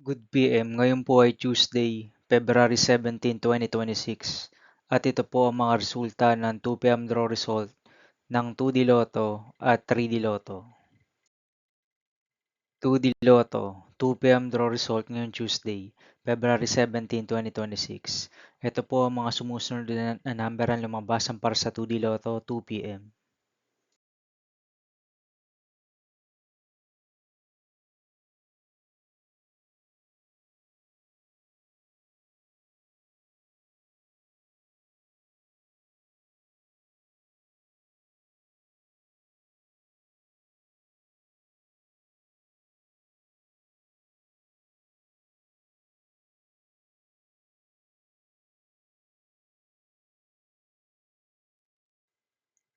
Good PM, ngayon po ay Tuesday, February 17, 2026 at ito po ang mga resulta ng 2 PM draw result ng 2D Lotto at 3D Lotto. 2D Lotto, 2 PM draw result ngayong Tuesday, February 17, 2026. Ito po ang mga sumusunod na number ang lumabasan para sa 2D Lotto 2 PM.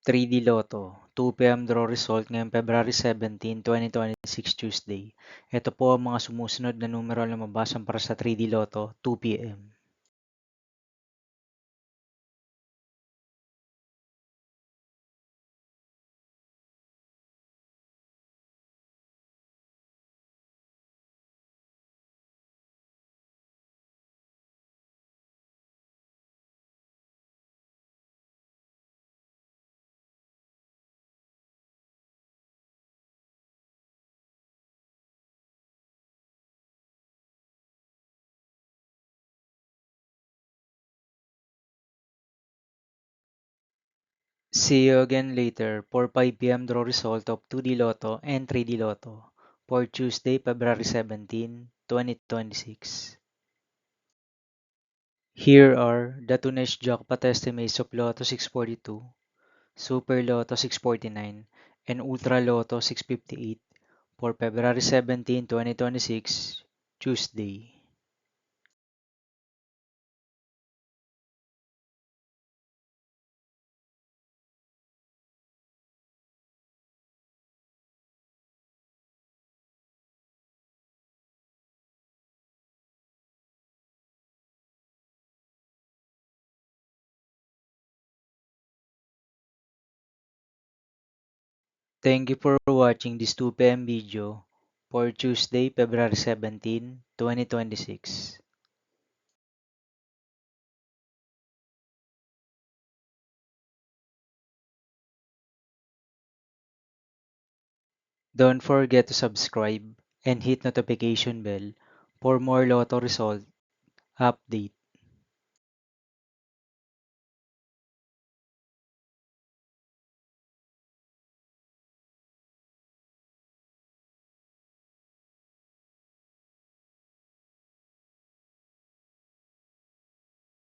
3D Lotto, 2 PM draw result ngayong February 17, 2026 Tuesday. Ito po ang mga sumusunod na numero ang lumabasan para sa 3D Lotto 2 PM. See you again later for 5 PM draw result of 2D Lotto and 3D Lotto for Tuesday, February 17, 2026. Here are the today's jackpot estimates of Lotto 642, Super Lotto 649, and Ultra Lotto 658 for February 17, 2026, Tuesday. Thank you for watching this 2 PM video for Tuesday, February 17, 2026. Don't forget to subscribe and hit notification bell for more Lotto result update.